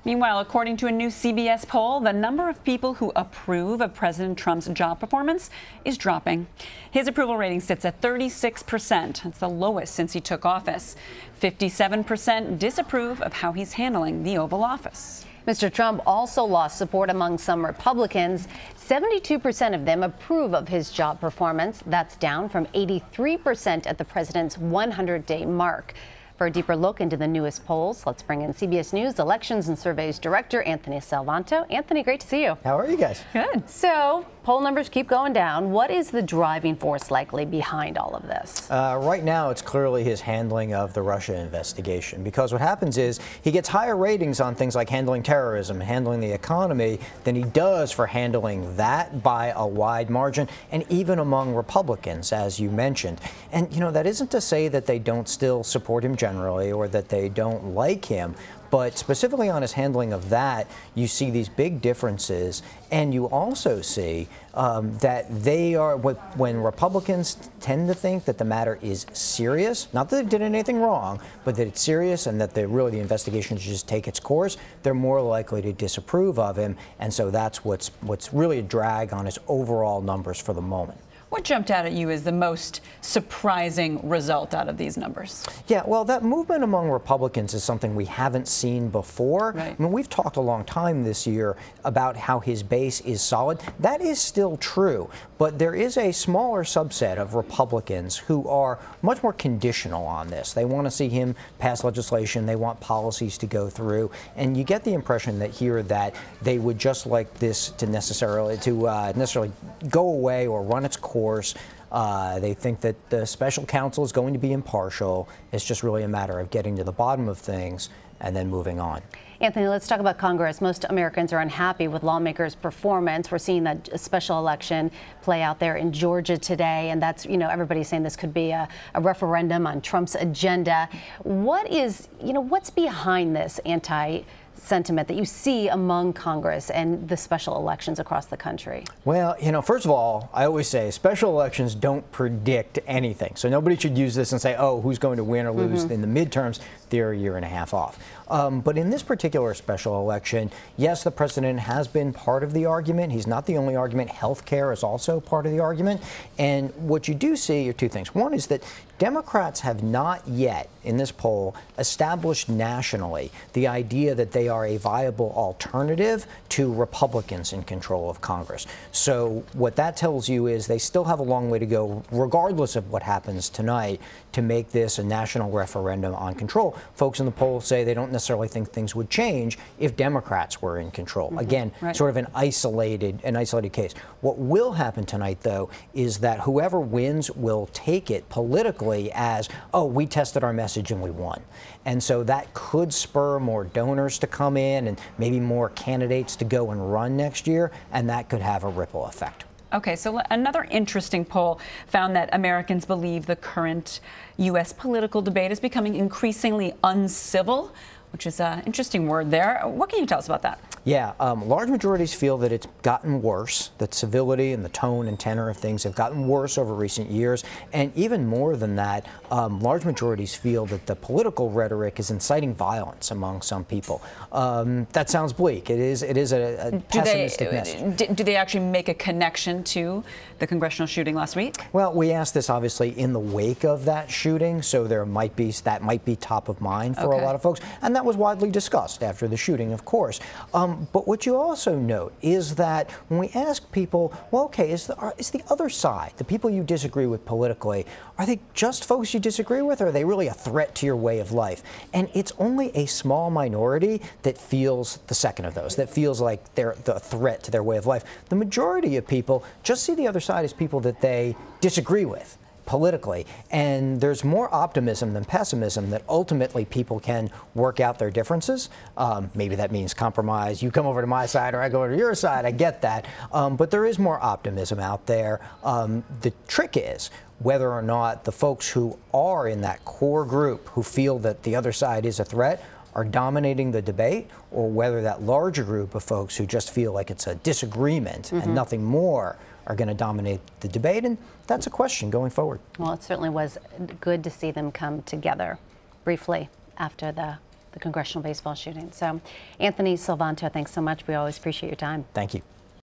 Meanwhile, according to a new CBS poll, the number of people who approve of President Trump's job performance is dropping. His approval rating sits at 36%. It's the lowest since he took office. 57% disapprove of how he's handling the Oval Office. Mr. Trump also lost support among some Republicans. 72% of them approve of his job performance. That's down from 83% at the president's 100-day mark. For a deeper look into the newest polls, let's bring in CBS News Elections and Surveys Director Anthony Salvanto. Anthony, great to see you. How are you guys? Good. So, poll numbers keep going down. What is the driving force likely behind all of this? Right now, it's clearly his handling of the Russia investigation, because what happens is he gets higher ratings on things like handling terrorism, handling the economy, than he does for handling that by a wide margin, and even among Republicans, as you mentioned. And, you know, that isn't to say that they don't still support him generally or that they don't like him. But specifically on his handling of that, you see these big differences, and you also see that they are, when Republicans tend to think that the matter is serious, not that they did anything wrong, but that it's serious and that the investigation should just take its course, they're more likely to disapprove of him, and so that's what's really a drag on his overall numbers for the moment. What jumped out at you as the most surprising result out of these numbers? Yeah, well, that movement among Republicans is something we haven't seen before. Right. I mean, we've talked a long time this year about how his base is solid. That is still true, but there is a smaller subset of Republicans who are much more conditional on this. They want to see him pass legislation. They want policies to go through, and you get the impression that here that they would just like this to necessarily go away or run its course. They think that the special counsel is going to be impartial. It's just really a matter of getting to the bottom of things and then moving on. Anthony, let's talk about Congress. Most Americans are unhappy with lawmakers' performance. We're seeing that special election play out there in Georgia today, and that's, you know, everybody's saying this could be a referendum on Trump's agenda. What's behind this anti-sentiment that you see among Congress and the special elections across the country? Well, you know, first of all, I always say special elections don't predict anything. So nobody should use this and say, oh, who's going to win or lose in the midterms? They're a year and a half off. But in this particular special election, yes, the president has been part of the argument. He's not the only argument. Health care is also part of the argument. And what you do see are two things. One is that Democrats have not yet, in this poll, established nationally the idea that they are a viable alternative to Republicans in control of Congress. So what that tells you is they still have a long way to go, regardless of what happens tonight, to make this a national referendum on control. Folks in the poll say they don't necessarily think things would change if Democrats were in control. Again, sort of an isolated case. What will happen tonight, though, is that whoever wins will take it politically as, oh, we tested our message and we won. And so that could spur more donors to come in and maybe more candidates to go and run next year, and that could have a ripple effect. Okay, so another interesting poll found that Americans believe the current U.S. political debate is becoming increasingly uncivil, which is an interesting word there. What can you tell us about that? Yeah, large majorities feel that it's gotten worse, that civility and the tone and tenor of things have gotten worse over recent years. And even more than that, large majorities feel that the political rhetoric is inciting violence among some people. That sounds bleak. It is a pessimistic message. Do they actually make a connection to the Congressional shooting last week? Well, we asked this obviously in the wake of that shooting, so that might be top of mind for a lot of folks. And that was widely discussed after the shooting, of course. But what you also note is that when we ask people, well, okay, is the other side, the people you disagree with politically, are they just folks you disagree with, or are they really a threat to your way of life? And it's only a small minority that feels the second of those, that feels like they're the threat to their way of life. The majority of people just see the other side as people that they disagree with politically, and there's more optimism than pessimism that ultimately people can work out their differences. Maybe that means compromise. You come over to my side or I go over to your side. I get that. But there is more optimism out there. The trick is whether or not the folks who are in that core group who feel that the other side is a threat are dominating the debate, or whether that larger group of folks who just feel like it's a disagreement and nothing more are going to dominate the debate. And that's a question going forward. Well, it certainly was good to see them come together briefly after the the congressional baseball shooting. So, Anthony Salvanto, thanks so much. We always appreciate your time. Thank you.